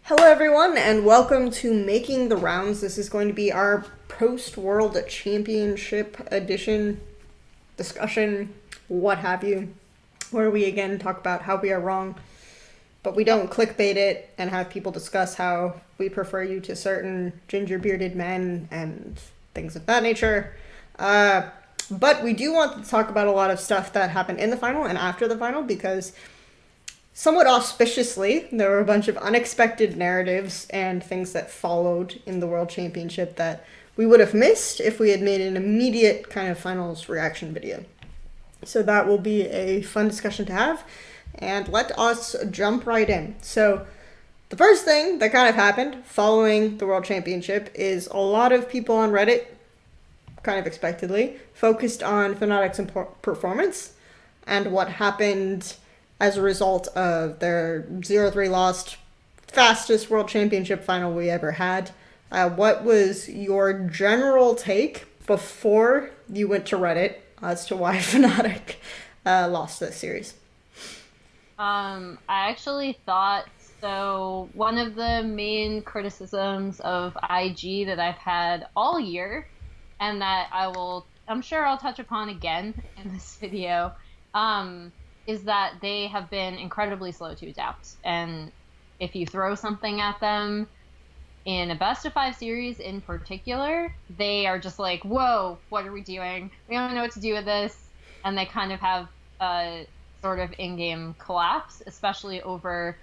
Hello, everyone, and welcome to Making the Rounds. This is going to be our post-World Championship edition discussion, what have you, where we again talk about how we are wrong, but we don't clickbait it and have people discuss how we prefer you to certain ginger-bearded men and things of that nature. But we do want to talk about a lot of stuff that happened in the final and after the final because somewhat auspiciously, there were a bunch of unexpected narratives and things that followed in the World Championship that we would have missed if we had made an immediate kind of finals reaction video. So that will be a fun discussion to have, and let us jump right in. So the first thing that kind of happened following the World Championship is a lot of people on Reddit, kind of expectedly, focused on Fnatic's performance and what happened as a result of their 0-3 lost, fastest World Championship final we ever had. What was your general take before you went to Reddit as to why Fnatic lost this series? I actually thought so. One of the main criticisms of IG that I've had all year, and that I'm sure I'll touch upon again in this video, is that they have been incredibly slow to adapt. And if you throw something at them in a best of 5 series in particular, they are just like, whoa, what are we doing? We don't know what to do with this. And they kind of have a sort of in-game collapse, especially over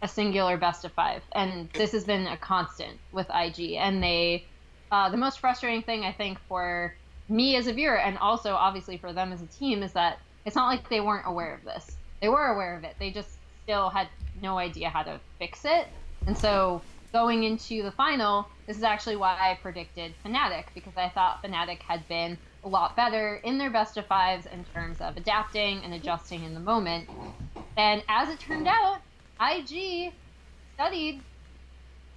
a singular best of 5. And this has been a constant with IG. And the most frustrating thing I think for me as a viewer, and also obviously for them as a team, is that it's not like they weren't aware of this. They were aware of it. They just still had no idea how to fix it. And so going into the final, this is actually why I predicted Fnatic, because I thought Fnatic had been a lot better in their best of 5s in terms of adapting and adjusting in the moment. And as it turned out, IG studied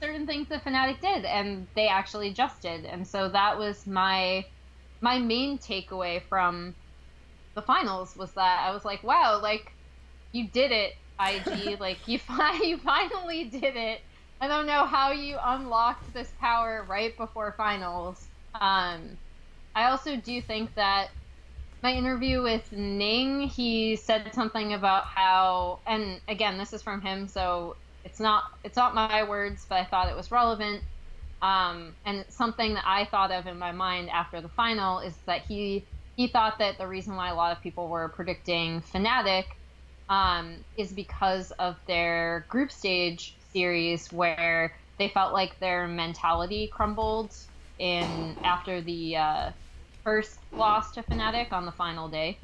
certain things that Fnatic did, and they actually adjusted. And so that was my main takeaway from the finals, was that I was like, wow, like, you did it, IG. Like, you finally did it. I don't know how you unlocked this power right before finals. I also do think that my interview with Ning, he said something about how, and again, this is from him, so it's not my words, but I thought it was relevant. And something that I thought of in my mind after the final is that he thought that the reason why a lot of people were predicting Fnatic is because of their group stage series, where they felt like their mentality crumbled after the first loss to Fnatic on the final day.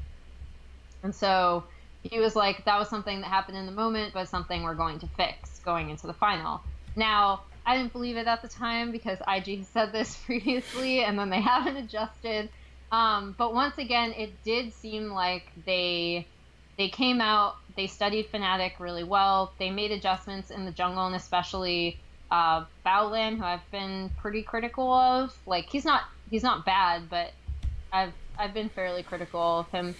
And so he was like, that was something that happened in the moment, but something we're going to fix going into the final. Now, I didn't believe it at the time because IG said this previously, and then they haven't adjusted. But once again, it did seem like they came out, they studied Fnatic really well. They made adjustments in the jungle, and especially Baolan, who I've been pretty critical of. Like, he's not bad, but I've been fairly critical of him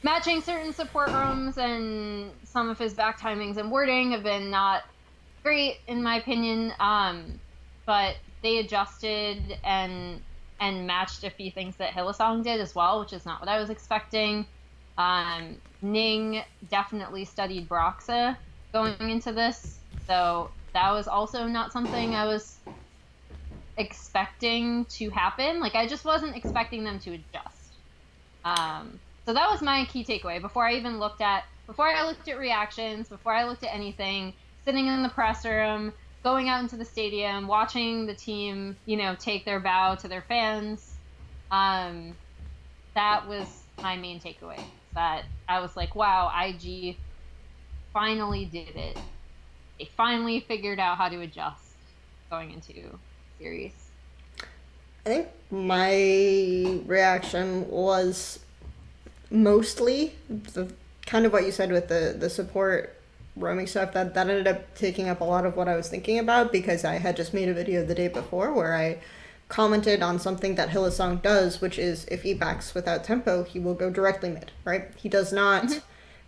matching certain support rooms, and some of his back timings and wording have been not great in my opinion. But they adjusted and matched a few things that Hillsong did as well, which is not what I was expecting. Ning definitely studied Broxa going into this, so that was also not something I was expecting to happen. Like, I just wasn't expecting them to adjust. So that was my key takeaway before I looked at reactions, before I looked at anything, sitting in the press room, going out into the stadium, watching the team, take their bow to their fans. That was my main takeaway. That I was like, wow, IG finally did it. They finally figured out how to adjust going into series. I think my reaction was mostly the kind of what you said with the support roaming stuff. That ended up taking up a lot of what I was thinking about, because I had just made a video the day before where I commented on something that Hillsong does, which is if he backs without tempo, he will go directly mid, right? He does not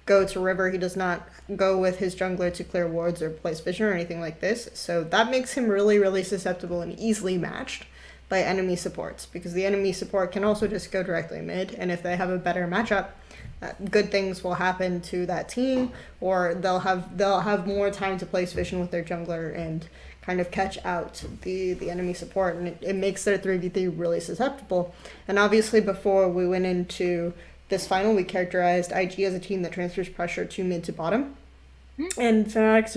go to river. He does not go with his jungler to clear wards or place vision or anything like this. So that makes him really, really susceptible and easily matched by enemy supports, because the enemy support can also just go directly mid, and if they have a better matchup, good things will happen to that team, or they'll have more time to place vision with their jungler and kind of catch out the enemy support, and it makes their 3v3 really susceptible. And obviously before we went into this final, we characterized IG as a team that transfers pressure to mid to bottom, and Fnatic's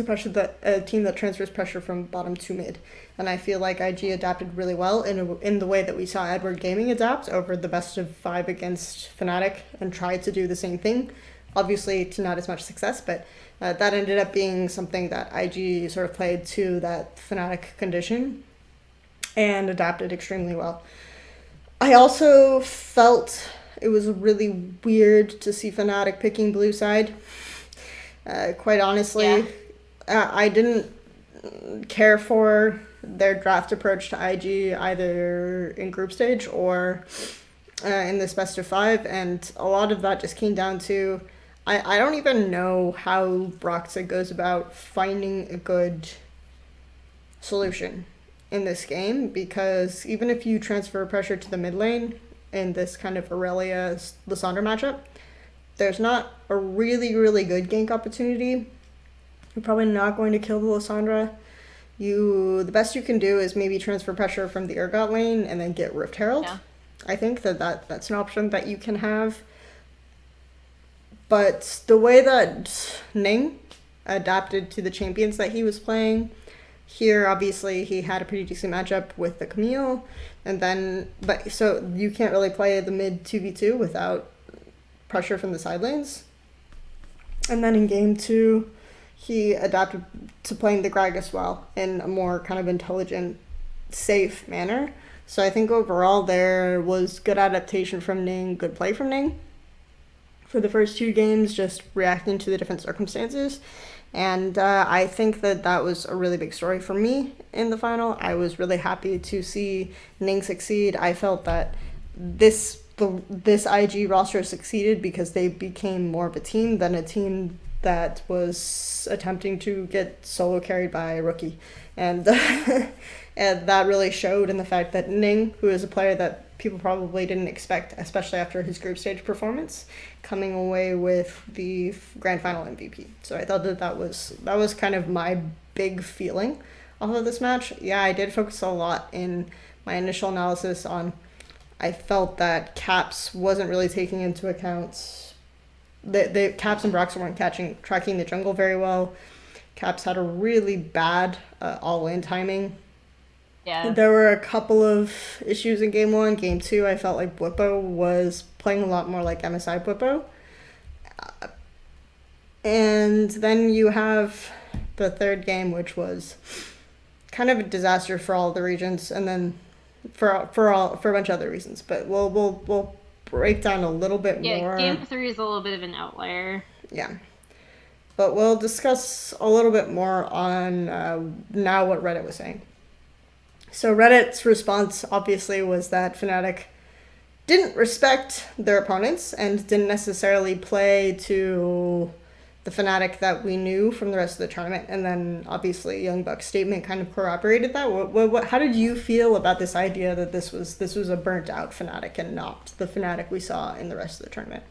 a team that transfers pressure from bottom to mid. And I feel like IG adapted really well in the way that we saw Edward Gaming adapt over the best of 5 against Fnatic and tried to do the same thing. Obviously to not as much success, but that ended up being something that IG sort of played to that Fnatic condition and adapted extremely well. I also felt it was really weird to see Fnatic picking blue side. Quite honestly, I didn't care for their draft approach to IG either in group stage or in this best of 5, and a lot of that just came down to I don't even know how Broxah goes about finding a good solution in this game, because even if you transfer pressure to the mid lane in this kind of Aurelia-Lissandra matchup, there's not a really, really good gank opportunity. You're probably not going to kill the Lissandra. The best you can do is maybe transfer pressure from the Urgot lane and then get Rift Herald. Yeah. I think that's an option that you can have. But the way that Ning adapted to the champions that he was playing, here obviously he had a pretty decent matchup with the Camille, so you can't really play the mid 2v2 without pressure from the side lanes. And then in game 2, he adapted to playing the Gragas well in a more kind of intelligent, safe manner. So I think overall there was good adaptation from Ning, good play from Ning for the first 2 games, just reacting to the different circumstances. And I think that was a really big story for me in the final. I was really happy to see Ning succeed. I felt that this IG roster succeeded because they became more of a team than a team that was attempting to get solo carried by a rookie. And, and that really showed in the fact that Ning, who is a player that people probably didn't expect, especially after his group stage performance, coming away with the grand final MVP. So I thought that was kind of my big feeling off of this match. Yeah, I did focus a lot in my initial analysis on, I felt that Caps wasn't really taking into account, the Caps and Broxah weren't tracking the jungle very well. Caps had a really bad all-in timing. Yeah. There were a couple of issues in game 1. Game 2, I felt like Bwipo was playing a lot more like MSI Bwipo. And then you have the third game, which was kind of a disaster for all the regions, and then for a bunch of other reasons. But we'll break down a little bit more. Yeah, game 3 is a little bit of an outlier. Yeah. But we'll discuss a little bit more on now what Reddit was saying. So Reddit's response obviously was that Fnatic didn't respect their opponents and didn't necessarily play to the Fnatic that we knew from the rest of the tournament. And then obviously Young Buck's statement kind of corroborated that. How did you feel about this idea that this was a burnt out Fnatic and not the Fnatic we saw in the rest of the tournament?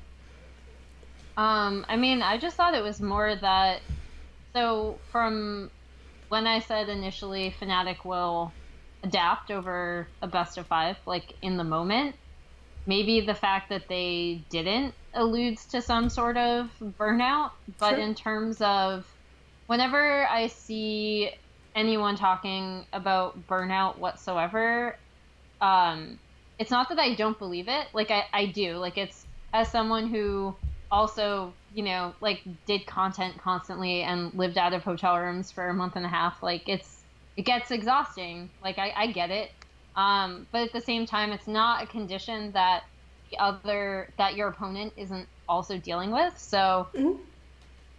I mean, I just thought it was more that, so from when I said initially Fnatic will adapt over a best of 5, like in the moment, maybe the fact that they didn't alludes to some sort of burnout. But sure. In terms of whenever I see anyone talking about burnout whatsoever, it's not that I don't believe it. Like I do. Like, it's, as someone who also, like did content constantly and lived out of hotel rooms for a month and a half, like it gets exhausting. Like I get it. But at the same time, it's not a condition that that your opponent isn't also dealing with. So,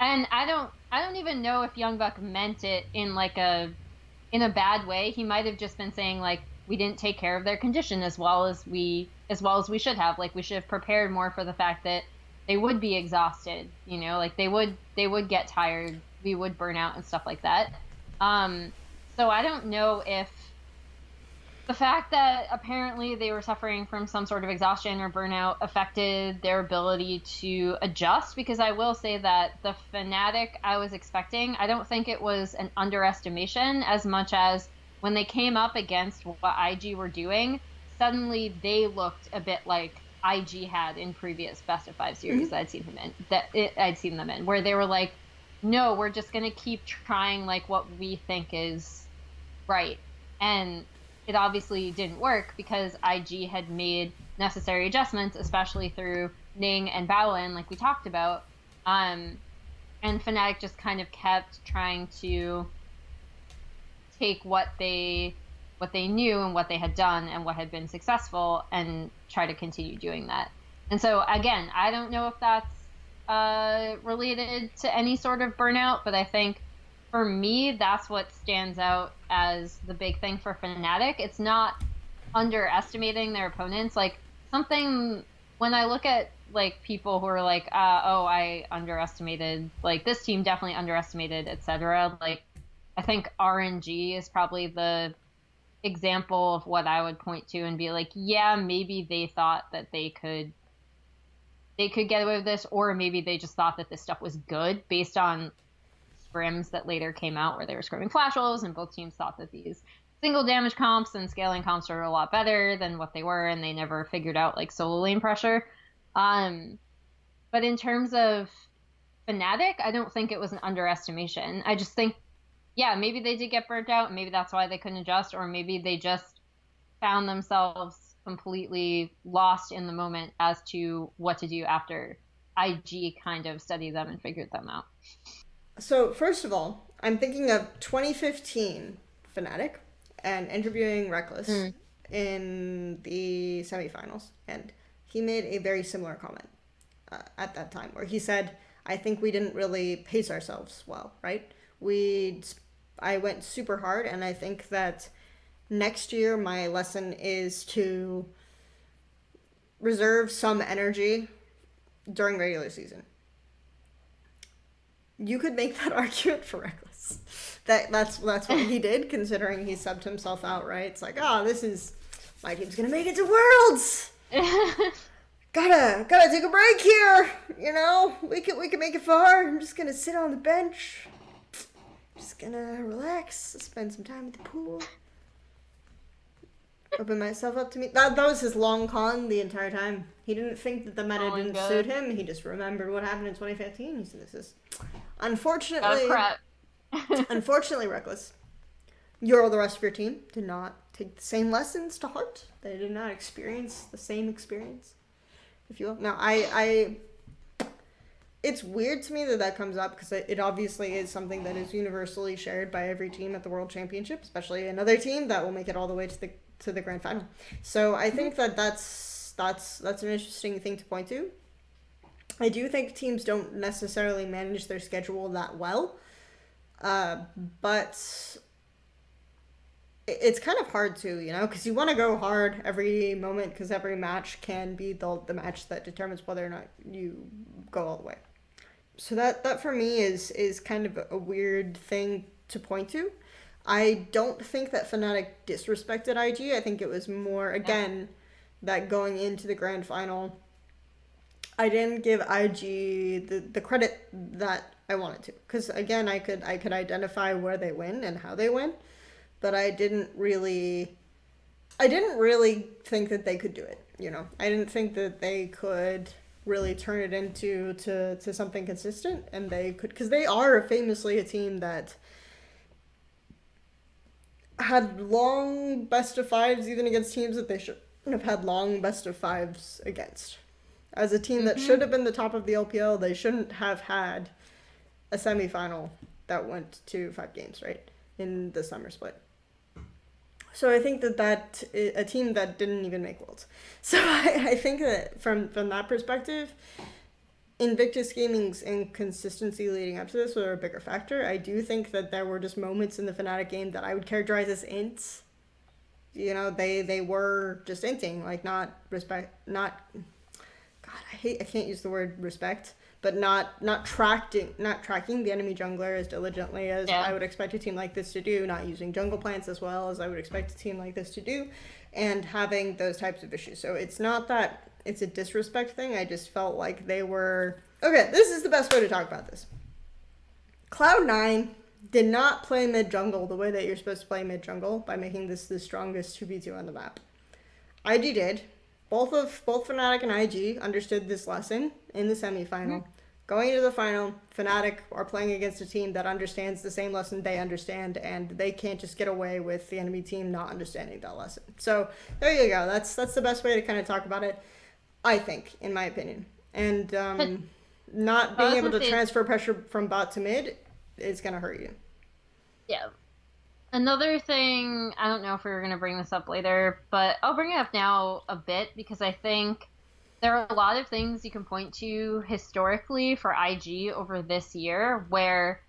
and I don't even know if Young Buck meant it in a bad way. He might have just been saying like, we didn't take care of their condition as well as we should have. Like, we should have prepared more for the fact that they would be exhausted, you know, like they would get tired, we would burn out and stuff like that. Um, so I don't know if the fact that apparently they were suffering from some sort of exhaustion or burnout affected their ability to adjust, because I will say that the Fnatic I was expecting, I don't think it was an underestimation as much as when they came up against what IG were doing, suddenly they looked a bit like IG had in previous best of five series Mm-hmm. that I'd seen them in, where they were like, no, we're just gonna keep trying like what we think is right. And it obviously didn't work because IG had made necessary adjustments, especially through Ning and Bowen, like we talked about. Um, and Fnatic just kind of kept trying to take what they knew and what they had done and what had been successful and try to continue doing that. And so again, I don't know if that's related to any sort of burnout, but I think for me, that's what stands out as the big thing for Fnatic. It's not underestimating their opponents. Like something when I look at like people who are like, oh, I underestimated, like this team definitely underestimated, etc. Like I think RNG is probably the example of what I would point to and be like, yeah, maybe they thought that they could get away with this, or maybe they just thought that this stuff was good based on scrims that later came out where they were scrimming flash wolves, and both teams thought that these single damage comps and scaling comps are a lot better than what they were, and they never figured out like solo lane pressure. Um, but in terms of Fnatic, I don't think it was an underestimation. I just think, yeah, maybe they did get burnt out, and maybe that's why they couldn't adjust, or maybe they just found themselves completely lost in the moment as to what to do after IG kind of studied them and figured them out. So, first of all, I'm thinking of 2015 Fnatic and interviewing Reckless Mm. in the semifinals, and he made a very similar comment at that time where he said, I think we didn't really pace ourselves well, right? I went super hard, and I think that next year my lesson is to reserve some energy during regular season. You could make that argument for Reckless. That's what he did, considering he subbed himself out, right? It's like, oh, this is my team's gonna make it to Worlds. Gotta take a break here. You know, we can make it far. I'm just gonna sit on the bench. Just gonna relax, spend some time at the pool. Open myself up to me. That was his long con the entire time. He didn't think that the meta didn't suit him. He just remembered what happened in 2015. He said, "This is unfortunately, unfortunately, Reckless. You or the rest of your team did not take the same lessons to heart. They did not experience the same experience, if you will. Now, it's weird to me that comes up because it obviously is something that is universally shared by every team at the World Championship, especially another team that will make it all the way to the grand final. So I think that's an interesting thing to point to. I do think teams don't necessarily manage their schedule that well, but it's kind of hard to, you know, because you want to go hard every moment, because every match can be the match that determines whether or not you go all the way. So that for me is kind of a weird thing to point to. I don't think that Fnatic disrespected IG. I think it was more, again, that going into the grand final, I didn't give IG the credit that I wanted to. Because, again, I could identify where they win and how they win, but I didn't really think that they could do it, you know. I didn't think that they could really turn it into to something consistent, and they could, because they are famously a team that had long best of fives even against teams that they shouldn't have had long best of fives against. As a team that should have been the top of the LPL, they shouldn't have had a semifinal that went to 5 games, right, in the summer split. So I think that a team that didn't even make Worlds. So I think that from that perspective, Invictus Gaming's inconsistency leading up to this were a bigger factor. I do think that there were just moments in the Fnatic game that I would characterize as ints. You know, they were just inting, like not I can't use the word respect, but not tracking the enemy jungler as diligently as Yeah. I would expect a team like this to do, not using jungle plants as well as I would expect a team like this to do, and having those types of issues. So it's not that it's a disrespect thing. I just felt like they were okay. This is the best way to talk about this. Cloud9 did not play mid jungle the way that you're supposed to play mid jungle by making this the strongest 2v2 on the map. IG did. Both Fnatic and IG understood this lesson in the semifinal. Going into the final, Fnatic are playing against a team that understands the same lesson they understand, and they can't just get away with the enemy team not understanding that lesson. So there you go. That's the best way to kind of talk about it, I think, in my opinion. And not being able to transfer pressure from bot to mid is going to hurt you. Yeah. Another thing, I don't know if we were going to bring this up later, but I'll bring it up now a bit because I think there are a lot of things you can point to historically for IG over this year where,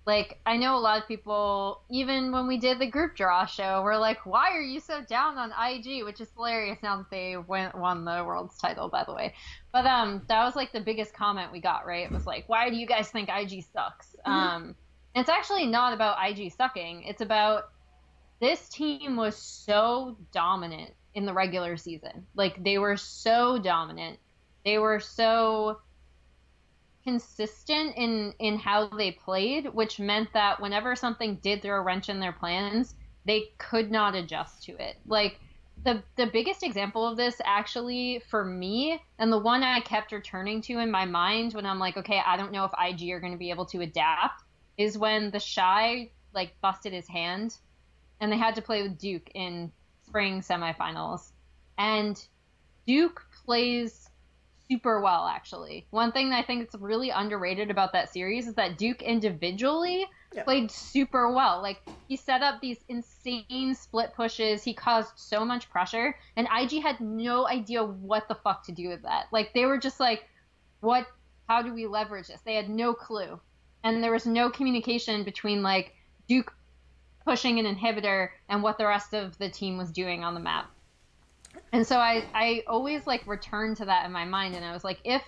like, I know a lot of people, even when we did the group draw show, were like, why are you so down on IG? Which is hilarious now that they won the world's title, by the way. But that was like the biggest comment we got, right? It was like, why do you guys think IG sucks? It's actually not about IG sucking. It's about this team was so dominant in the regular season. Like, they were so dominant. They were so consistent in how they played, which meant that whenever something did throw a wrench in their plans, they could not adjust to it. Like, the biggest example of this actually for me, and the one I kept returning to in my mind when I'm like, okay, I don't know if IG are going to be able to adapt, is when the Shy like busted his hand and they had to play with Duke in spring semifinals. And Duke plays super well, actually. One thing that I think is really underrated about that series is that Duke individually played super well. Like, he set up these insane split pushes. He caused so much pressure. And IG had no idea what the fuck to do with that. Like, they were just like, how do we leverage this? They had no clue. And there was no communication between, like, Duke pushing an inhibitor and what the rest of the team was doing on the map. And so I always like return to that in my mind, and I was like, if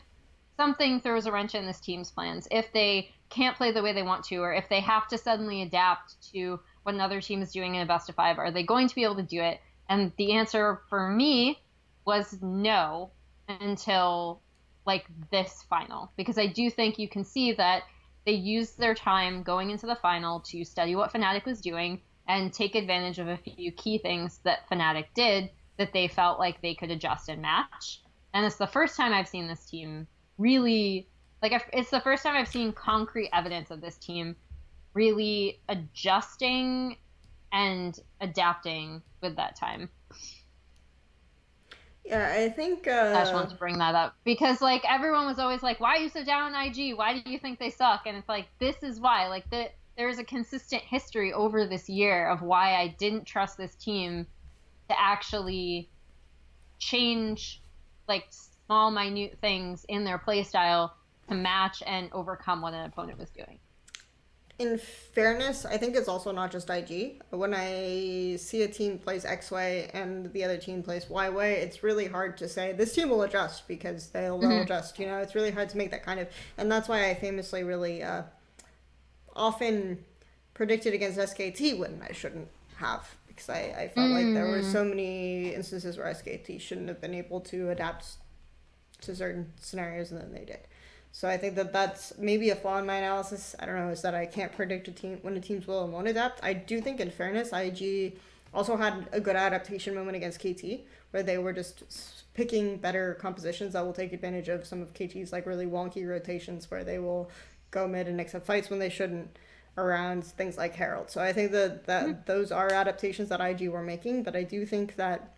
something throws a wrench in this team's plans, if they can't play the way they want to, or if they have to suddenly adapt to what another team is doing in a best of 5, are they going to be able to do it? And the answer for me was no until like this final, because I do think you can see that they used their time going into the final to study what Fnatic was doing and take advantage of a few key things that Fnatic did that they felt like they could adjust and match. And it's the first time I've seen this team really, like, it's the first time I've seen concrete evidence of this team really adjusting and adapting with that time. Yeah, I think I just wanted to bring that up because, like, everyone was always like, why are you so down on IG? Why do you think they suck? And it's like, this is why. Like, there's a consistent history over this year of why I didn't trust this team to actually change, like, small, minute things in their playstyle to match and overcome what an opponent was doing. In fairness, I think it's also not just IG. When I see a team plays X way and the other team plays Y way, it's really hard to say this team will adjust because they'll adjust. You know, it's really hard to make that kind of, and that's why I famously really often predicted against SKT when I shouldn't have, because I felt like there were so many instances where SKT shouldn't have been able to adapt to certain scenarios, and then they did. So I think that that's maybe a flaw in my analysis. I don't know, is that I can't predict a team when a team's will and won't adapt. I do think, in fairness, IG also had a good adaptation moment against KT, where they were just picking better compositions that will take advantage of some of KT's like really wonky rotations, where they will go mid and accept fights when they shouldn't around things like Herald. So I think that those are adaptations that IG were making, but I do think that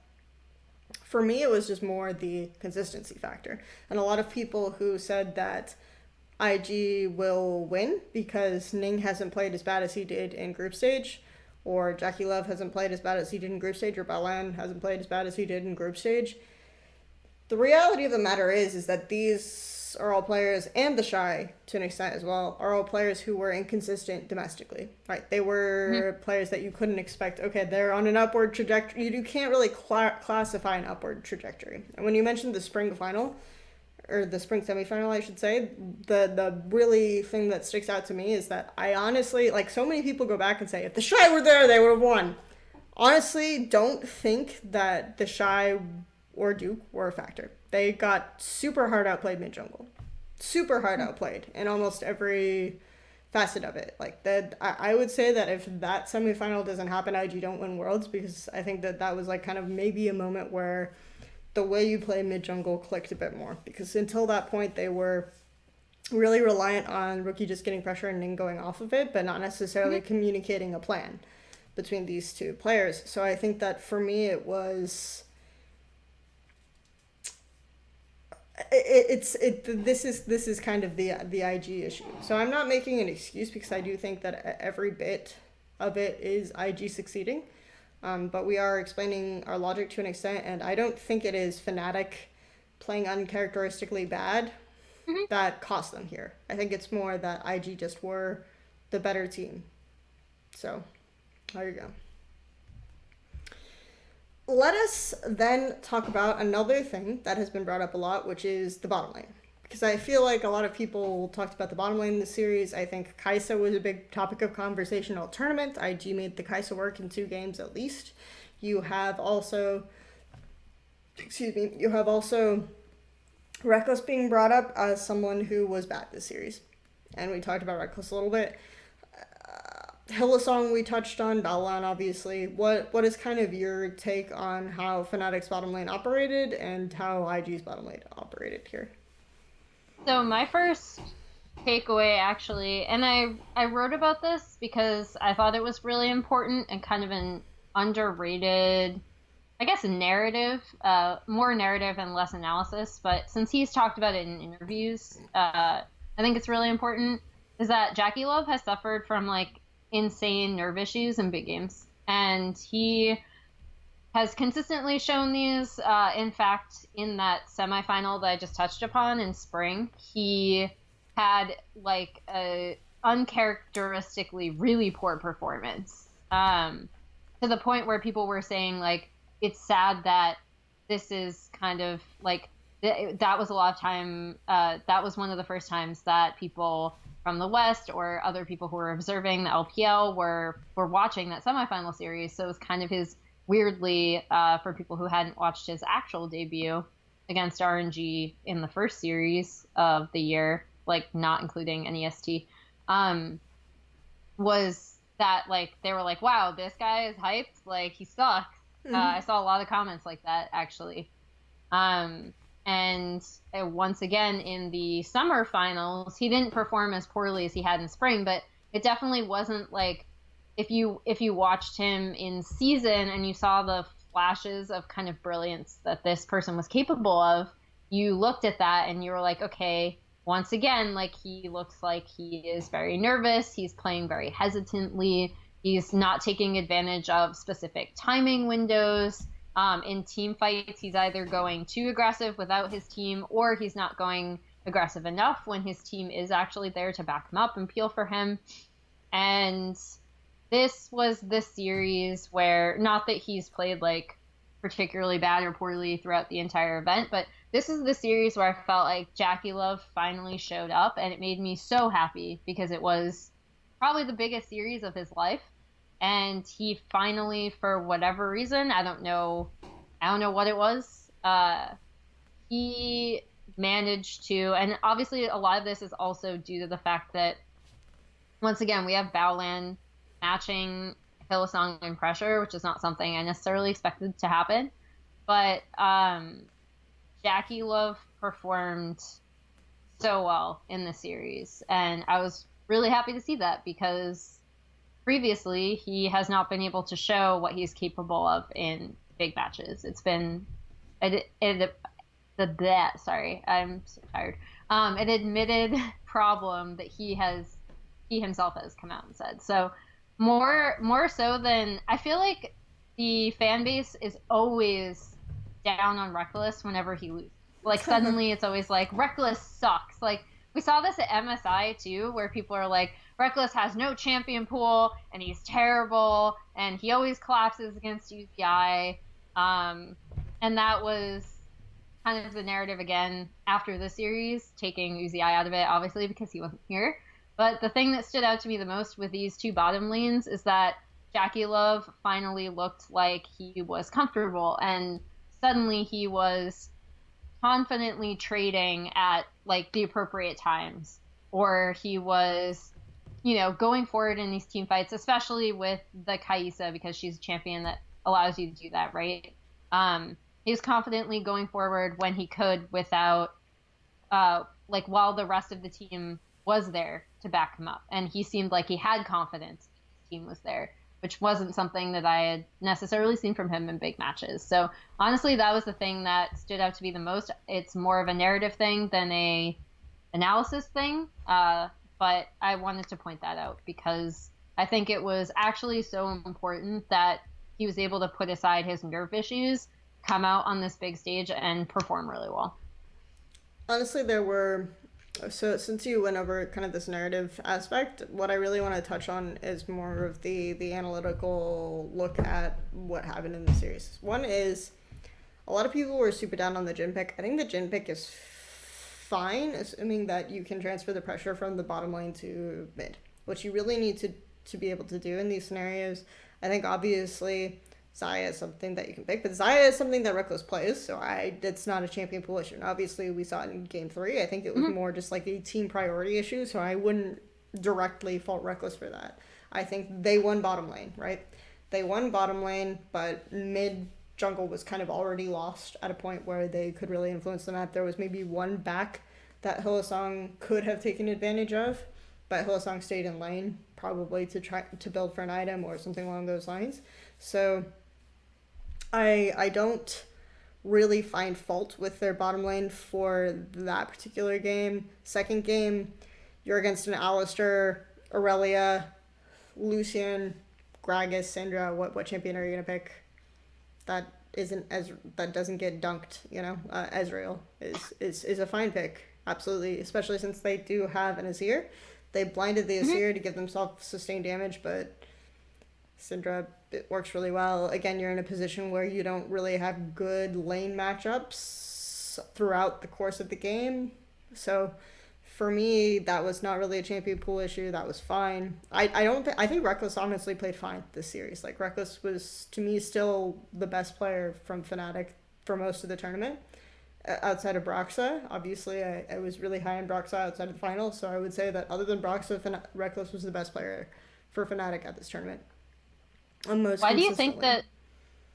for me, it was just more the consistency factor. And a lot of people who said that IG will win because Ning hasn't played as bad as he did in group stage, or Jackie Love hasn't played as bad as he did in group stage, or Balan hasn't played as bad as he did in group stage. The reality of the matter is that these are all players, and the Shy to an extent as well, are all players who were inconsistent domestically, right? They were players that you couldn't expect. Okay, they're on an upward trajectory. You can't really classify an upward trajectory. And when you mentioned the spring final, or the spring semifinal, I should say, the really thing that sticks out to me is that I honestly, like, so many people go back and say if the Shy were there, they would have won. Honestly, don't think that the Shy or Duke were a factor. They got super hard outplayed mid jungle, super hard outplayed in almost every facet of it. Like that, I would say that if that semifinal doesn't happen, IG don't win Worlds, because I think that that was like kind of maybe a moment where the way you play mid jungle clicked a bit more, because until that point they were really reliant on Rookie just getting pressure and then going off of it, but not necessarily communicating a plan between these two players. So I think that for me it was this is kind of the IG issue. So I'm not making an excuse, because I do think that every bit of it is IG succeeding. But we are explaining our logic to an extent, and I don't think it is Fnatic playing uncharacteristically bad Mhm. that cost them here. I think it's more that IG just were the better team. So, there you go. Let us then talk about another thing that has been brought up a lot, which is the bottom lane. Because I feel like a lot of people talked about the bottom lane in the series. I think Kai'Sa was a big topic of conversation all tournament. IG made the Kai'Sa work in 2 games at least. You have also, you have also Reckless being brought up as someone who was bad this series. And we talked about Reckless a little bit. Hillsong we touched on, Balan obviously. What is kind of your take on how Fnatic's bottom lane operated and how IG's bottom lane operated here? So my first takeaway actually, and I wrote about this because I thought it was really important and kind of an underrated, I guess, narrative, more narrative and less analysis. But since he's talked about it in interviews, I think it's really important. Is that Jackie Love has suffered from like insane nerve issues in big games, and he has consistently shown these. In fact, in that semifinal that I just touched upon in spring, he had like a uncharacteristically really poor performance. To the point where people were saying like it's sad that this is kind of like that was a lot of time. That was one of the first times that people from the West or other people who were observing the LPL were watching that semifinal series. So it was kind of his weirdly for people who hadn't watched his actual debut against RNG in the first series of the year, like not including NEST, was that like they were like, wow, this guy is hyped, like he sucks. I saw a lot of comments like that actually. Um, and once again in the summer finals, he didn't perform as poorly as he had in spring, but it definitely wasn't like if you watched him in season and you saw the flashes of kind of brilliance that this person was capable of, you looked at that and you were like, okay, once again, like he looks like he is very nervous. He's playing very hesitantly. He's not taking advantage of specific timing windows. In team fights, he's either going too aggressive without his team, or he's not going aggressive enough when his team is actually there to back him up and peel for him. And this was the series where, not that he's played like particularly bad or poorly throughout the entire event, but this is the series where I felt like Jackie Love finally showed up, and it made me so happy because it was probably the biggest series of his life. And he finally, for whatever reason, I don't know what it was, he managed to, and obviously a lot of this is also due to the fact that once again we have Baolan matching Hillsong in pressure, which is not something I necessarily expected to happen. But Jackie Love performed so well in the series, and I was really happy to see that because previously he has not been able to show what he's capable of in big matches. It's been sorry, I'm so tired. An admitted problem that he himself has come out and said. So more so than I feel like the fan base is always down on Reckless whenever he loses. Like suddenly it's always like Reckless sucks. Like we saw this at MSI too, where people are like, Reckless has no champion pool and he's terrible and he always collapses against UCI. And that was kind of the narrative again after the series, taking Uzi out of it, obviously, because he wasn't here. But the thing that stood out to me the most with these two bottom lanes is that Jackie Love finally looked like he was comfortable, and suddenly he was confidently trading at like the appropriate times, or he was, going forward in these team fights, especially with the Kaisa because she's a champion that allows you to do that, right? He was confidently going forward when he could without, like while the rest of the team was there to back him up, and he seemed like he had confidence. His team was there, which wasn't something that I had necessarily seen from him in big matches. So honestly, that was the thing that stood out to be the most. It's more of a narrative thing than a analysis thing, but I wanted to point that out because I think it was actually so important that he was able to put aside his nerve issues, come out on this big stage, and perform really well. Honestly, there were. So, since you went over kind of this narrative aspect, what I really want to touch on is more of the analytical look at what happened in the series. One is a lot of people were super down on the Jin pick. I think the Jin pick is fine, assuming that you can transfer the pressure from the bottom lane to mid, which you really need to be able to do in these scenarios. I think obviously Xayah is something that you can pick, but Xayah is something that Reckless plays, so it's not a champion pool issue. And obviously, we saw it in Game 3. I think it was more just like a team priority issue, so I wouldn't directly fault Reckless for that. I think they won bottom lane, right? They won bottom lane, but mid jungle was kind of already lost at a point where they could really influence the map. There was maybe one back that Hillsong could have taken advantage of, but Hillsong stayed in lane, probably to try to build for an item or something along those lines. So I don't really find fault with their bottom lane for that particular game. Second game, you're against an Alistair, Aurelia, Lucian, Gragas, Syndra. What champion are you gonna pick? That isn't as that doesn't get dunked. Ezreal is a fine pick, absolutely, especially since they do have an Azir. They blinded the Azir to give themselves sustained damage, but Syndra, it works really well. Again, you're in a position where you don't really have good lane matchups throughout the course of the game. So for me, that was not really a champion pool issue. That was fine. I think Reckless honestly played fine this series. Like Reckless was to me still the best player from Fnatic for most of the tournament. Outside of Broxa, obviously, I was really high on Broxa outside of the final, so I would say that other than Broxa, Reckless was the best player for Fnatic at this tournament. Most Why do you think consistently. that?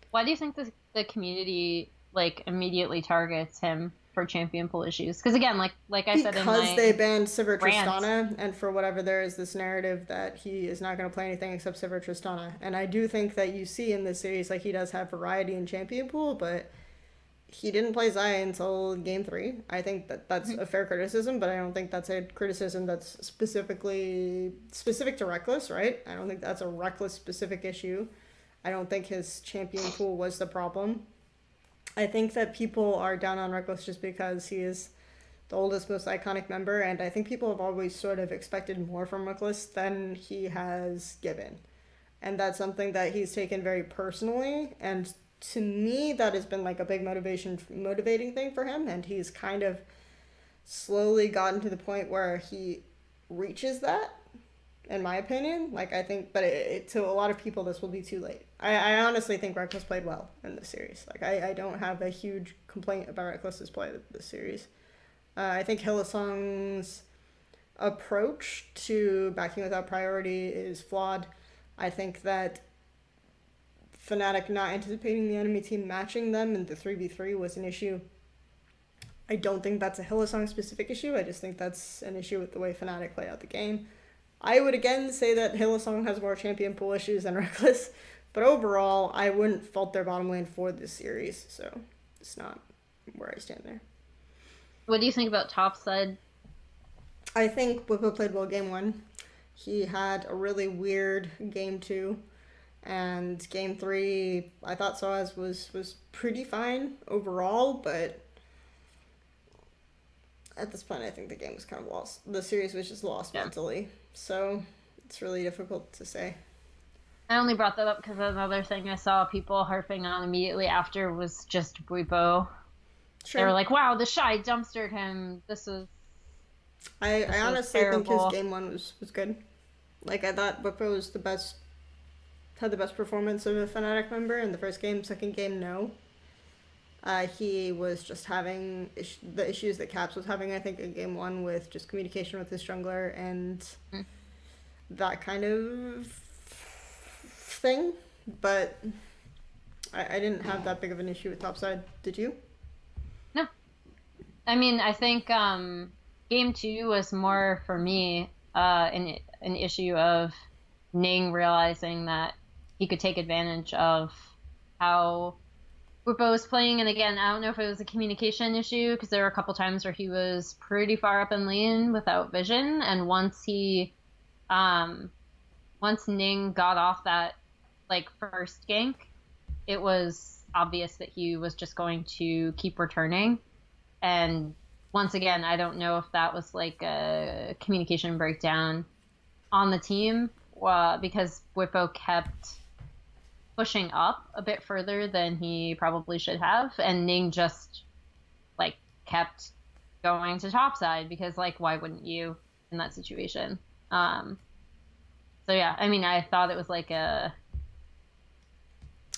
Why do you think the community like immediately targets him for champion pool issues? Because again, like I said in Because they my banned Sivir rant, Tristana, and for whatever there is this narrative that he is not going to play anything except Sivir Tristana. And I do think that you see in this series, like, he does have variety in champion pool, but he didn't play Xayah until game 3. I think that that's a fair criticism, but I don't think that's a criticism that's specifically specific to Reckless, right? I don't think that's a Reckless specific issue. I don't think his champion pool was the problem. I think that people are down on Reckless just because he is the oldest, most iconic member, and I think people have always sort of expected more from Reckless than he has given. And that's something that he's taken very personally, and to me that has been like a big motivating thing for him, and he's kind of slowly gotten to the point where he reaches that, in my opinion. Like, I think, but to a lot of people this will be too late. I honestly think Reckless played well in this series. Like, I don't have a huge complaint about Reckless's play this series. I think Hillsong's approach to backing without priority is flawed. I think that Fnatic not anticipating the enemy team matching them in the 3v3 was an issue. I don't think that's a Hillsong specific issue. I just think that's an issue with the way Fnatic play out the game. I would again say that Hillsong has more champion pool issues than Reckless, but overall, I wouldn't fault their bottom lane for this series, so it's not where I stand there. what do you think about topside? I think Whippo played well game 1. He had a really weird game 2, and game 3, I thought Soaz was pretty fine overall, but at this point, I think the game was kind of lost. The series was just lost Yeah, mentally, so it's really difficult to say. I only brought that up because another thing I saw people harping on immediately after was just Buipo. They were Sure. like, wow, the Shy dumpstered him. I This was honestly think his terrible. game one was good. Like I thought Bippo was the best, had the best performance of a Fnatic member in the first game. Second game, no. He was just having the issues that Caps was having, I think, in game one with just communication with his jungler and Mm. that kind of thing. But I didn't have that big of an issue with topside. Did you? No, I mean, I think game two was more for me an issue of Ning realizing that he could take advantage of how Rupo was playing. And again, I don't know if it was a communication issue because there were a couple times where he was pretty far up in lane without vision. And um, once Ning got off that like first gank, it was obvious that he was just going to keep returning. And once again, I don't know if that was like a communication breakdown on the team because Whippo kept pushing up a bit further than he probably should have, and Ning just like kept going to topside because like why wouldn't you in that situation? Um, so yeah, I mean I thought it was like a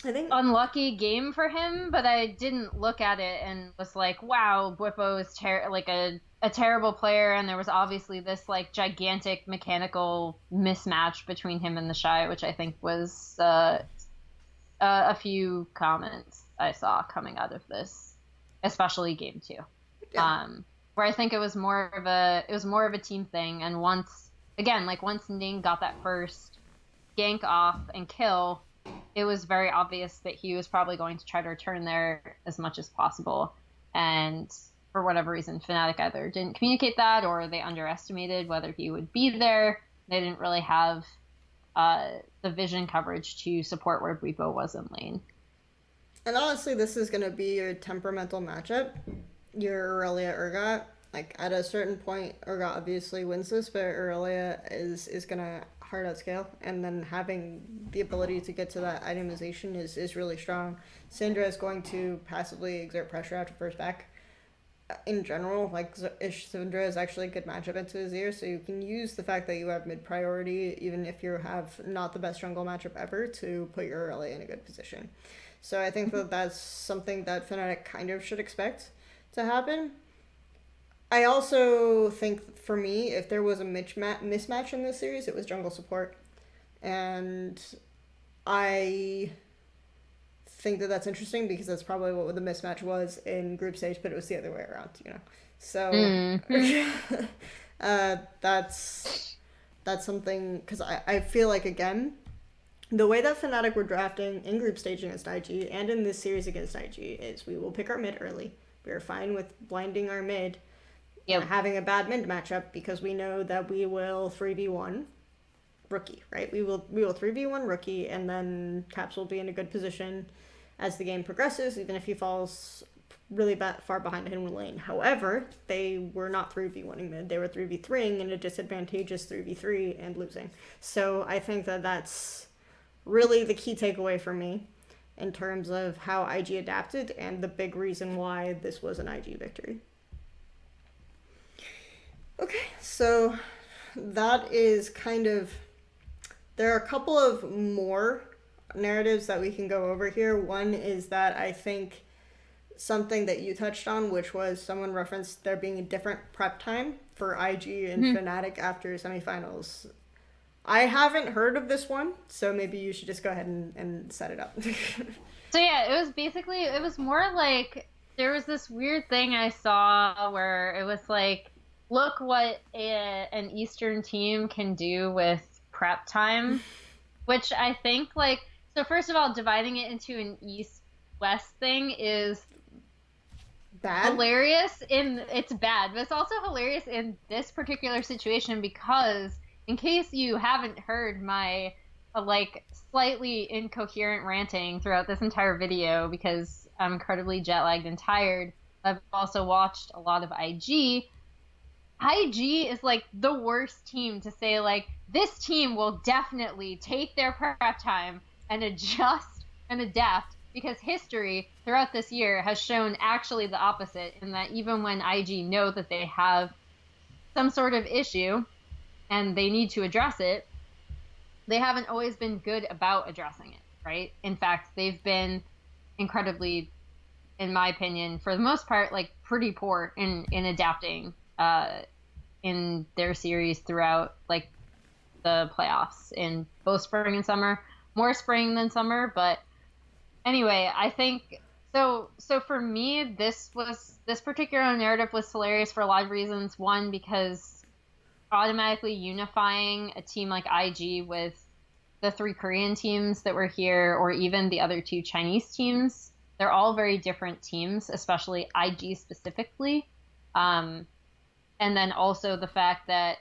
I think unlucky game for him, but I didn't look at it and was like, wow, Bwipo is like a terrible player, and there was obviously this like gigantic mechanical mismatch between him and the Shy, which I think was a few comments I saw coming out of this, especially game two, yeah. where I think it was more of a team thing, and once Ning got that first gank off and kill, it was very obvious that he was probably going to try to return there as much as possible. And for whatever reason, Fnatic either didn't communicate that or they underestimated whether he would be there. They didn't really have the vision coverage to support where Bwipo was in lane. And honestly, this is going to be your temperamental matchup. Your Aurelia Urgot. Like, at a certain point, Urgot obviously wins this, but Aurelia is going to hard outscale. And then having the ability to get to that itemization is really strong. Syndra is going to passively exert pressure after first back. In general, like, Syndra is actually a good matchup into Azir, so you can use the fact that you have mid priority, even if you have not the best jungle matchup ever, to put your Aurelia in a good position. So I think that that's something that Fnatic kind of should expect to happen. I also think for me, if there was a mismatch in this series, it was jungle support. And I think that that's interesting because that's probably what the mismatch was in group stage, but it was the other way around, you know. So Mm-hmm. that's something because I feel like again the way that Fnatic were drafting in group stage against IG and in this series against IG is we will pick our mid early. We are fine with blinding our mid and Yep. having a bad mid matchup because we know that we will 3v1 rookie, right? We will 3v1 rookie and then Caps will be in a good position as the game progresses, even if he falls really far behind him in lane. However, they were not 3v1ing mid. They were 3v3ing in a disadvantageous 3v3 and losing. So I think that that's really the key takeaway for me in terms of how IG adapted and the big reason why this was an IG victory. Okay, so that is kind of. There are a couple of more narratives that we can go over here. One is that I think something that you touched on, which was someone referenced there being a different prep time for IG and Mm-hmm. Fnatic after semifinals. I haven't heard of this one, so maybe you should just go ahead and set it up. So yeah, it was more like there was this weird thing I saw where it was like, look what an Eastern team can do with prep time, which I think like, so first of all, dividing it into an East West thing is Bad? hilarious it's bad, but it's also hilarious in this particular situation because in case you haven't heard my like slightly incoherent ranting throughout this entire video because I'm incredibly jet lagged and tired. I've also watched a lot of IG. IG is like the worst team to say like this team will definitely take their prep time and adjust and adapt because history throughout this year has shown actually the opposite, in that even when IG know that they have some sort of issue and they need to address it, they haven't always been good about addressing it, right? In fact, they've been incredibly, in my opinion, for the most part, like pretty poor in adapting in their series throughout like the playoffs in both spring and summer, more spring than summer, but anyway, I think so. So for me, this particular narrative was hilarious for a lot of reasons. One, because automatically unifying a team like IG with the three Korean teams that were here, or even the other two Chinese teams, they're all very different teams, especially IG specifically. Um, and then also the fact that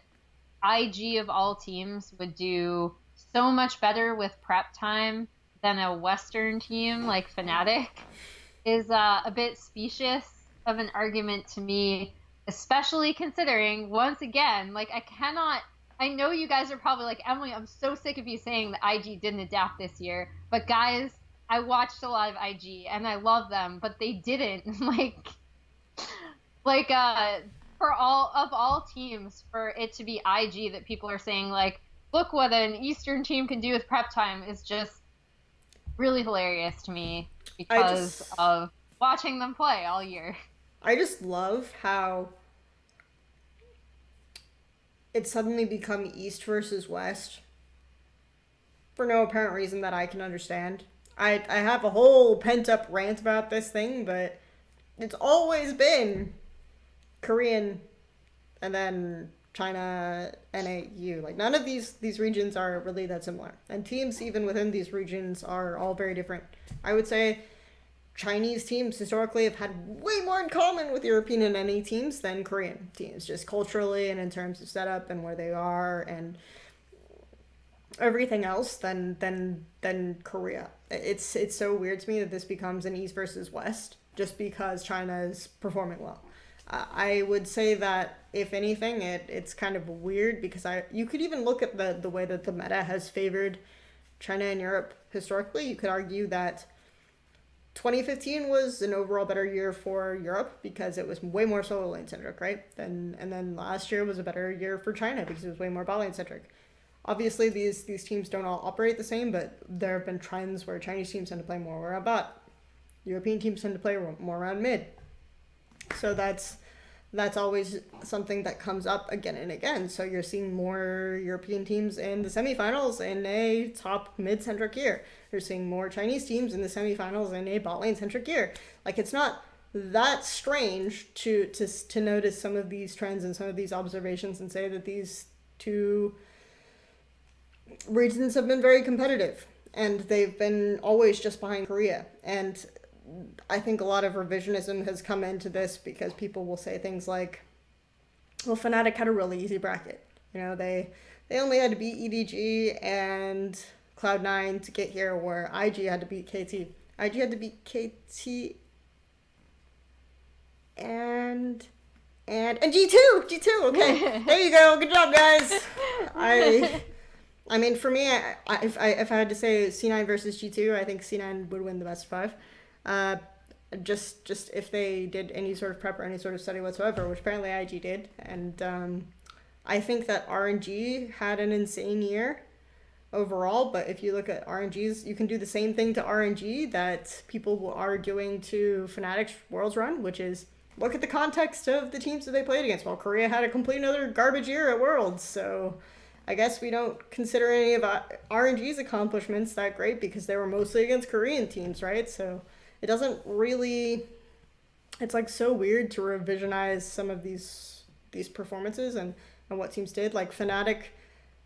IG of all teams would do so much better with prep time than a Western team like Fnatic is a bit specious of an argument to me, especially considering, once again, like I cannot. I know you guys are probably like, Emily, I'm so sick of you saying that IG didn't adapt this year. But guys, I watched a lot of IG and I love them, but they didn't. Like for all teams, for it to be IG that people are saying like, look what an Eastern team can do with prep time, is just really hilarious to me I because just of watching them play all year. I just love how it's suddenly become East versus West for no apparent reason that I can understand. I have a whole pent up rant about this thing, but it's always been Korean and then China, NAU. Like none of these regions are really that similar, and teams even within these regions are all very different. I would say Chinese teams historically have had way more in common with European and NA teams than Korean teams, just culturally and in terms of setup and where they are and everything else than Korea. It's so weird to me that this becomes an East versus West just because China is performing well. I would say that if anything, it's kind of weird because you could even look at the way that the meta has favored China and Europe historically. You could argue that 2015 was an overall better year for Europe because it was way more solo lane centric, right? And then last year was a better year for China because it was way more bot lane centric. Obviously, these teams don't all operate the same, but there have been trends where Chinese teams tend to play more around bot, European teams tend to play more around mid. So that's always something that comes up again and again. So you're seeing more European teams in the semifinals in a top mid-centric year. You're seeing more Chinese teams in the semifinals in a bot lane-centric year. Like, it's not that strange to notice some of these trends and some of these observations and say that these two regions have been very competitive. And they've been always just behind Korea. And I think a lot of revisionism has come into this because people will say things like, well, Fnatic had a really easy bracket. You know, they only had to beat EDG and Cloud9 to get here, where IG had to beat KT. IG had to beat KT and G2. G2. Okay. There you go. Good job, guys. I mean, for me, if I had to say C9 versus G2, I think C9 would win the best of five. Just if they did any sort of prep or any sort of study whatsoever, which apparently IG did. And I think that RNG had an insane year overall, but if you look at RNGs, you can do the same thing to RNG that people are doing to Fnatic's Worlds run, which is look at the context of the teams that they played against. Well, Korea had a complete another garbage year at Worlds, so I guess we don't consider any of RNG's accomplishments that great because they were mostly against Korean teams, right? So it doesn't really. It's like so weird to revisionize some of these performances and what teams did. Like Fnatic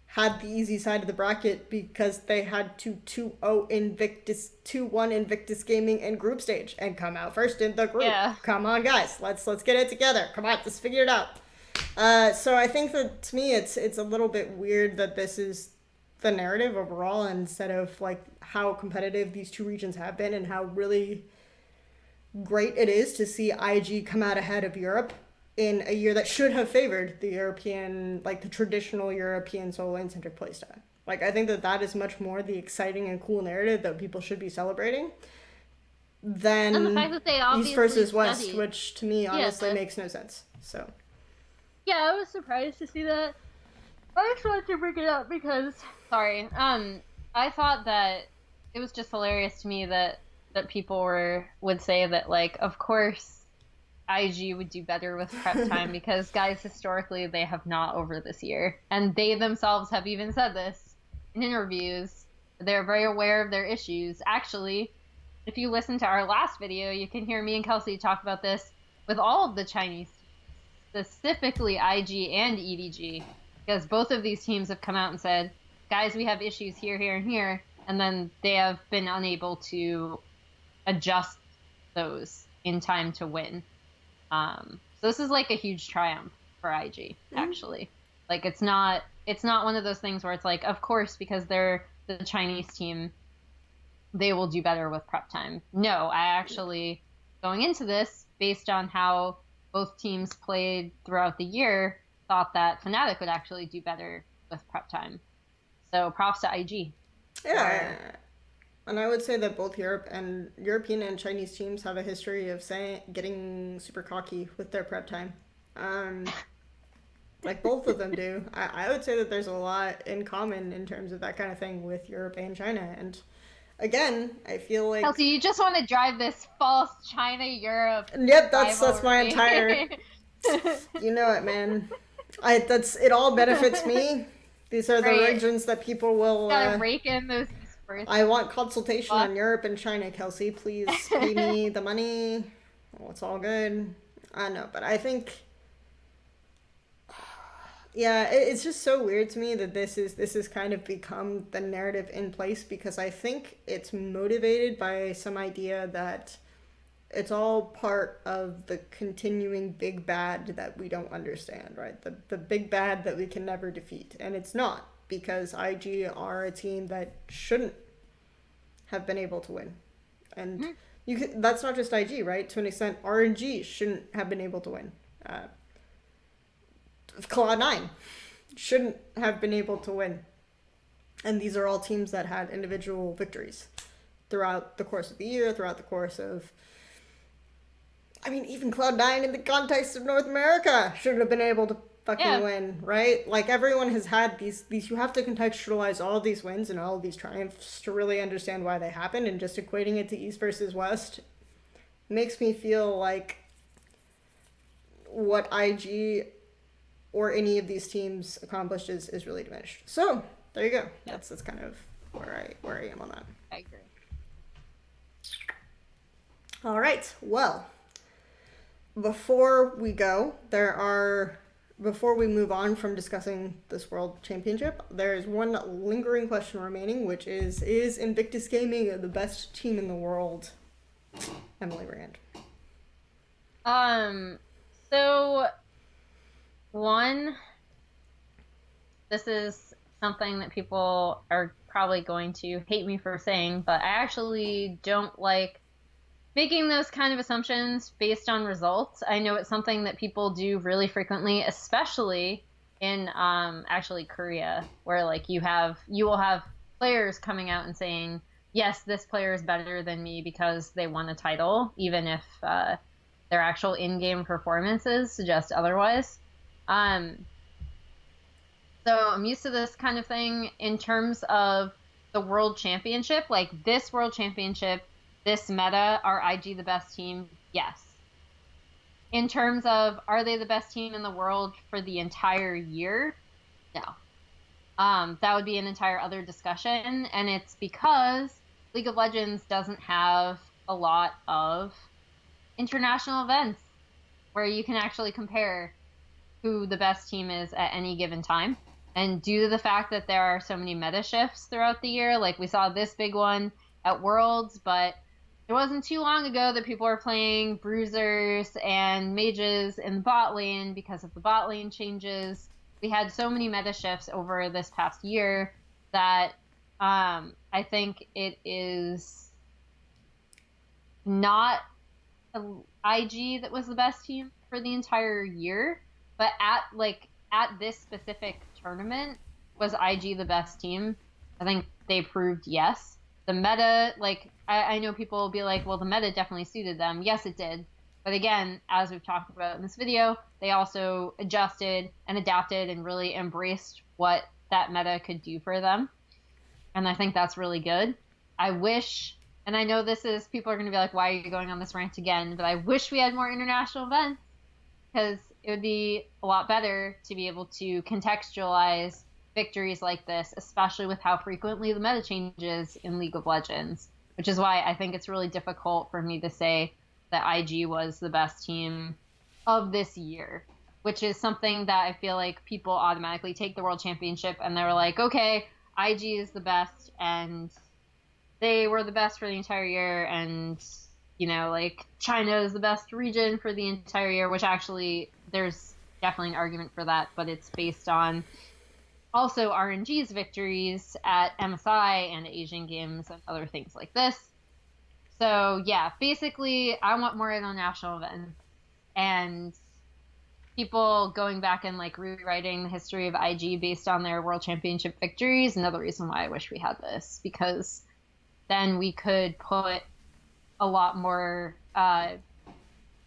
had the easy side of the bracket because they had to 2-0 Invictus 2-1 Invictus Gaming in group stage and come out first in the group. Yeah. Come on, guys, let's get it together. Come on, let's figure it out. So I think that to me it's a little bit weird that this is the narrative overall instead of like how competitive these two regions have been and how really great it is to see IG come out ahead of Europe in a year that should have favored the European, like the traditional European solo lane centric playstyle. Like I think that is much more the exciting and cool narrative that people should be celebrating And the than fact that they East obviously versus West, studied. which to me Yeah. honestly makes no sense. So Yeah, I was surprised to see that. I just wanted to bring it up because, sorry, I thought that it was just hilarious to me that people would say that, like, of course IG would do better with prep time because guys, historically they have not over this year, and they themselves have even said this in interviews. They're very aware of their issues. Actually, if you listen to our last video, you can hear me and Kelsey talk about this with all of the Chinese teams, specifically IG and EDG, because both of these teams have come out and said, guys, we have issues here, here, and here, and then they have been unable to adjust those in time to win. So this is like a huge triumph for IG, actually. Like it's not one of those things where it's like, of course, because they're the Chinese team, they will do better with prep time. No, I actually, going into this, based on how both teams played throughout the year, thought that Fnatic would actually do better with prep time. So props to IG. yeah, and I would say that both European and Chinese teams have a history of getting super cocky with their prep time. Um, like both of them do. I would say that there's a lot in common in terms of that kind of thing with Europe and China. And again, I feel like Kelsey, you just want to drive this false China Europe yep, that's my rivalry. entire. You know it, man. That's it. All benefits me. These are the Right. regions that people will. Gotta rake in those esports. I want consultation Bucks. on Europe and China, Kelsey. Please pay me the money. Oh, it's all good. I know, but I think, yeah, it's just so weird to me that this has kind of become the narrative in place because I think it's motivated by some idea that it's all part of the continuing big bad that we don't understand, right? The big bad that we can never defeat, and it's not because IG are a team that shouldn't have been able to win. And that's not just IG, right? To an extent, RNG shouldn't have been able to win. Cloud9 shouldn't have been able to win. And these are all teams that had individual victories throughout the course of the year, throughout the course of. I mean, even Cloud9 in the context of North America should have been able to fucking win, right? Like, everyone has had these. You have to contextualize all of these wins and all of these triumphs to really understand why they happened, and just equating it to East versus West makes me feel like what IG or any of these teams accomplished is really diminished. So, there you go. That's kind of where I am on that. I agree. All right. Well, before we move on from discussing this World Championship, there is one lingering question remaining, which is Invictus Gaming the best team in the world? Emily Rand. So one, this is something that people are probably going to hate me for saying, but I actually don't like making those kind of assumptions based on results. I know it's something that people do really frequently, especially in actually Korea, where like you will have players coming out and saying, yes, this player is better than me because they won a title, even if their actual in-game performances suggest otherwise. So I'm used to this kind of thing in terms of the World Championship. Like this World Championship, this meta, are IG the best team? Yes. In terms of are they the best team in the world for the entire year? No. That would be an entire other discussion, and it's because League of Legends doesn't have a lot of international events where you can actually compare who the best team is at any given time. And due to the fact that there are so many meta shifts throughout the year, like we saw this big one at Worlds, but it wasn't too long ago that people were playing bruisers and mages in the bot lane because of the bot lane changes. We had so many meta shifts over this past year that I think it is not IG that was the best team for the entire year, but at this specific tournament, was IG the best team? I think they proved yes. the meta, like I know people will be like, well, the meta definitely suited them. Yes, it did. But again, as we've talked about in this video, they also adjusted and adapted and really embraced what that meta could do for them. And I think that's really good. I wish, and I know this is, people are going to be like, why are you going on this rant again? But I wish we had more international events because it would be a lot better to be able to contextualize victories like this, especially with how frequently the meta changes in League of Legends, which is why I think it's really difficult for me to say that IG was the best team of this year, which is something that I feel like people automatically take the World Championship and they're like, okay, IG is the best and they were the best for the entire year, and like China is the best region for the entire year, which actually there's definitely an argument for that, but it's based on also RNG's victories at MSI and Asian Games and other things like this. So yeah, basically I want more international events and people going back and like rewriting the history of IG based on their World Championship victories. Another reason why I wish we had this, because then we could put a lot more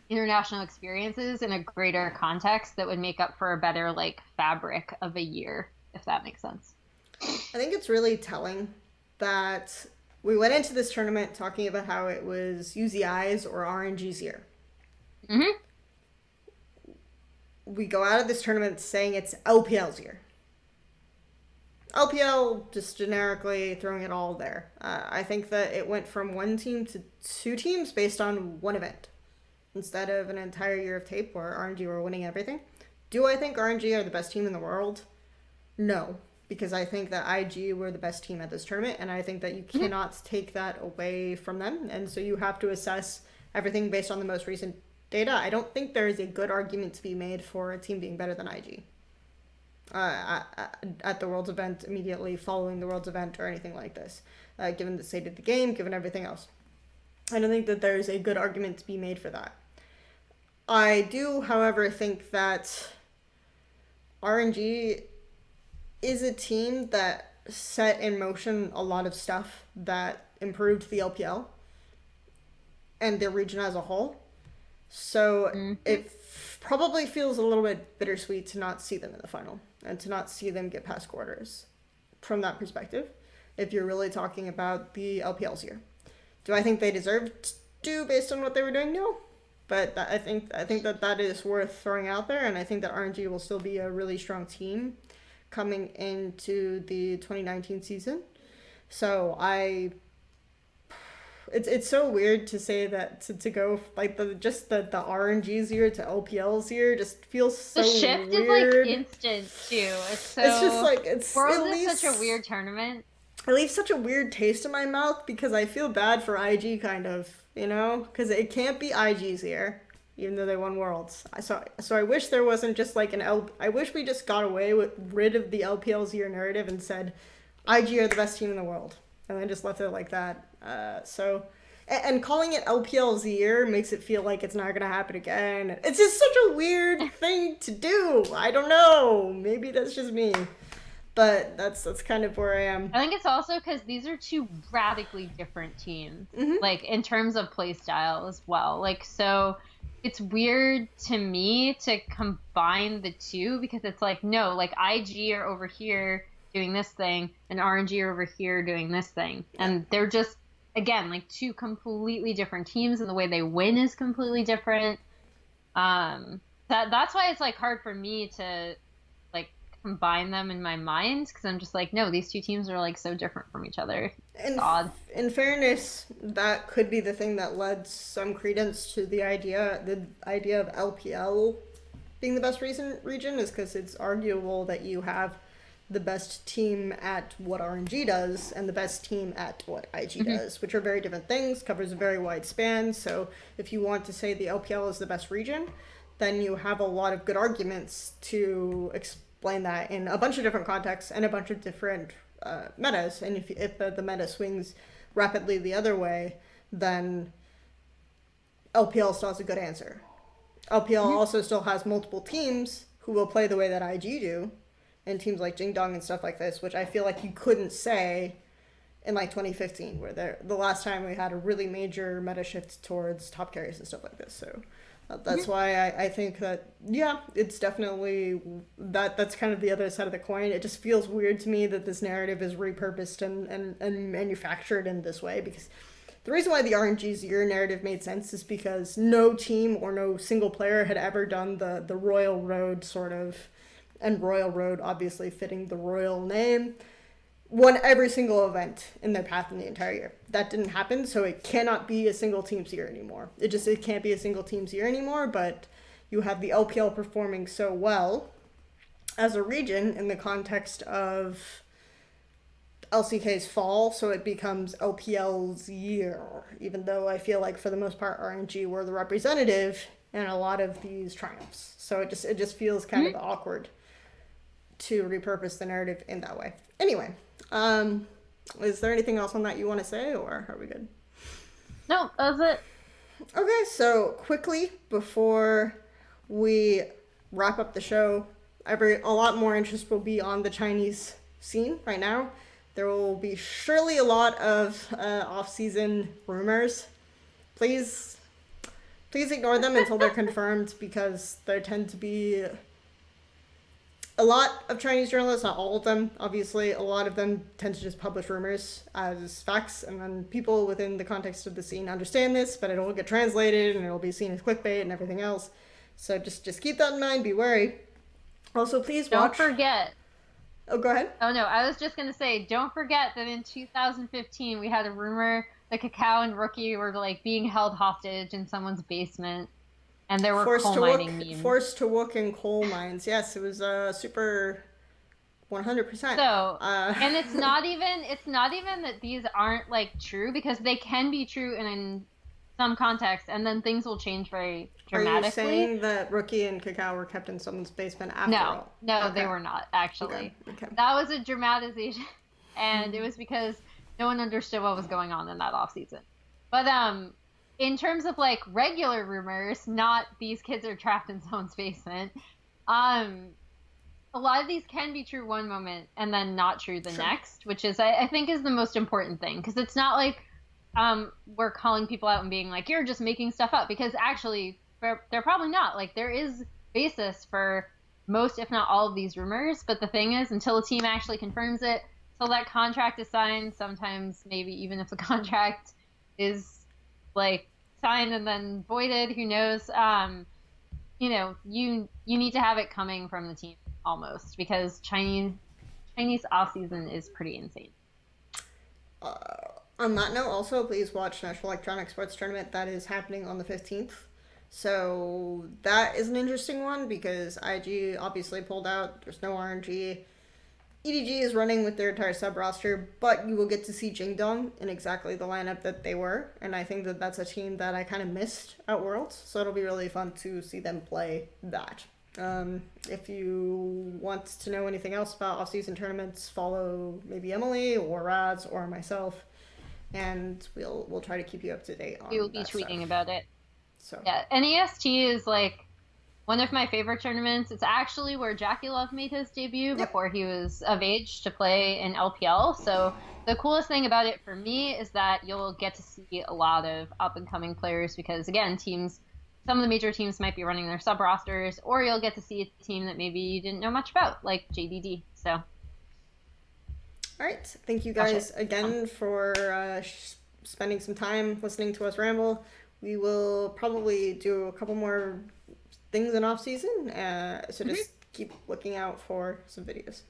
international experiences in a greater context that would make up for a better like fabric of a year, if that makes sense. I think it's really telling that we went into this tournament talking about how it was UZI's or RNG's year. Mm-hmm. We go out of this tournament saying it's LPL's year. LPL, just generically throwing it all there. I think that it went from one team to two teams based on one event instead of an entire year of tape where RNG were winning everything. Do I think RNG are the best team in the world? No, because I think that IG were the best team at this tournament, and I think that you cannot take that away from them, and so you have to assess everything based on the most recent data. I don't think there is a good argument to be made for a team being better than IG. At the Worlds event, immediately following the Worlds event, or anything like this, given the state of the game, given everything else. I don't think that there's a good argument to be made for that. I do, however, think that RNG is a team that set in motion a lot of stuff that improved the LPL and their region as a whole. So it probably feels a little bit bittersweet to not see them in the final and to not see them get past quarters from that perspective, if you're really talking about the LPL's year. Do I think they deserved to based on what they were doing? No. But I think that is worth throwing out there, and I think that RNG will still be a really strong team coming into the 2019 season. So it's so weird to say that to go like the RNG's year to LPL's year just feels so weird. The shift is like instant too. It's just like Worlds is such a weird tournament. It leaves such a weird taste in my mouth because I feel bad for IG, kind of, because it can't be IG's year, even though they won Worlds. So I wish there wasn't just like I wish we just got rid of the LPL's year narrative and said IG are the best team in the world, and then just left it like that. And calling it LPL's year makes it feel like it's not going to happen again. It's just such a weird thing to do. I don't know. Maybe that's just me. But that's kind of where I am. I think it's also because these are two radically different teams, like in terms of play style as well. Like, so it's weird to me to combine the two because it's like, no, like IG are over here doing this thing and RNG are over here doing this thing. And they're just, again, like two completely different teams, and the way they win is completely different. That's why it's like hard for me to combine them in my mind, because I'm just like, no, these two teams are like so different from each other. It's odd. In fairness, that could be the thing that led some credence to the idea of LPL being the best region is because it's arguable that you have the best team at what RNG does and the best team at what IG does, which are very different things, covers a very wide span. So if you want to say the LPL is the best region, then you have a lot of good arguments to explain that in a bunch of different contexts and a bunch of different metas. And if the meta swings rapidly the other way, then LPL still has a good answer. LPL also still has multiple teams who will play the way that IG do, and teams like Jingdong and stuff like this, which I feel like you couldn't say in like 2015, where the last time we had a really major meta shift towards top carries and stuff like this. So that's why I think that, yeah, it's definitely that's kind of the other side of the coin. It just feels weird to me that this narrative is repurposed and manufactured in this way, because the reason why the RNG 0 narrative made sense is because no team or no single player had ever done the Royal Road sort of, and Royal Road obviously fitting the royal name, won every single event in their path in the entire year. That didn't happen, so it cannot be a single team's year anymore. It can't be a single team's year anymore, but you have the LPL performing so well as a region in the context of LCK's fall, so it becomes LPL's year, even though I feel like for the most part RNG were the representative in a lot of these triumphs. So it just feels kind of awkward to repurpose the narrative in that way. Anyway, is there anything else on that you want to say, or are we good? No, that's it. Okay, so quickly before we wrap up the show, a lot more interest will be on the Chinese scene right now. There will be surely a lot of off-season rumors. Please ignore them until they're confirmed, because there tend to be a lot of Chinese journalists, not all of them, obviously, a lot of them tend to just publish rumors as facts, and then people within the context of the scene understand this, but it'll get translated and it'll be seen as clickbait and everything else. So just keep that in mind, be wary. Also, please watch... Don't forget. Oh, go ahead. Oh, no, I was just going to say, don't forget that in 2015 we had a rumor that Kakao and Rookie were, like, being held hostage in someone's basement. And there were coal mining memes. Forced to work in coal mines. Yes, it was super 100%. So, and it's not even that these aren't like true, because they can be true in some context, and then things will change very dramatically. Are you saying that Rookie and Kakao were kept in someone's basement after all? No, okay. They were not, actually. Okay. That was a dramatization, and it was because no one understood what was going on in that offseason. But in terms of like regular rumors, not these kids are trapped in someone's basement, a lot of these can be true one moment and then not true the next, which is I think is the most important thing, because it's not like we're calling people out and being like, you're just making stuff up, because actually they're probably not. Like, there is basis for most, if not all, of these rumors, but the thing is, until a team actually confirms it, till that contract is signed, sometimes maybe even if the contract is like signed and then voided, who knows, you need to have it coming from the team almost, because Chinese off season is pretty insane. On that note, also please watch National Electronic Sports Tournament that is happening on the 15th. So that is an interesting one, because IG obviously pulled out. There's no RNG. EDG is running with their entire sub roster, but you will get to see Jingdong in exactly the lineup that they were, and I think that that's a team that I kind of missed at Worlds, so it'll be really fun to see them play that. If you want to know anything else about off-season tournaments, follow maybe Emily or Raz or myself, and we'll try to keep you up to date on. We will be tweeting stuff about it. So yeah, NEST is like one of my favorite tournaments. It's actually where Jackie Love made his debut before he was of age to play in LPL. So the coolest thing about it for me is that you'll get to see a lot of up-and-coming players, because, again, some of the major teams might be running their sub-rosters, or you'll get to see a team that maybe you didn't know much about, like JDD. So, all right. Thank you guys again for spending some time listening to us ramble. We will probably do a couple more things in off season, so just keep looking out for some videos.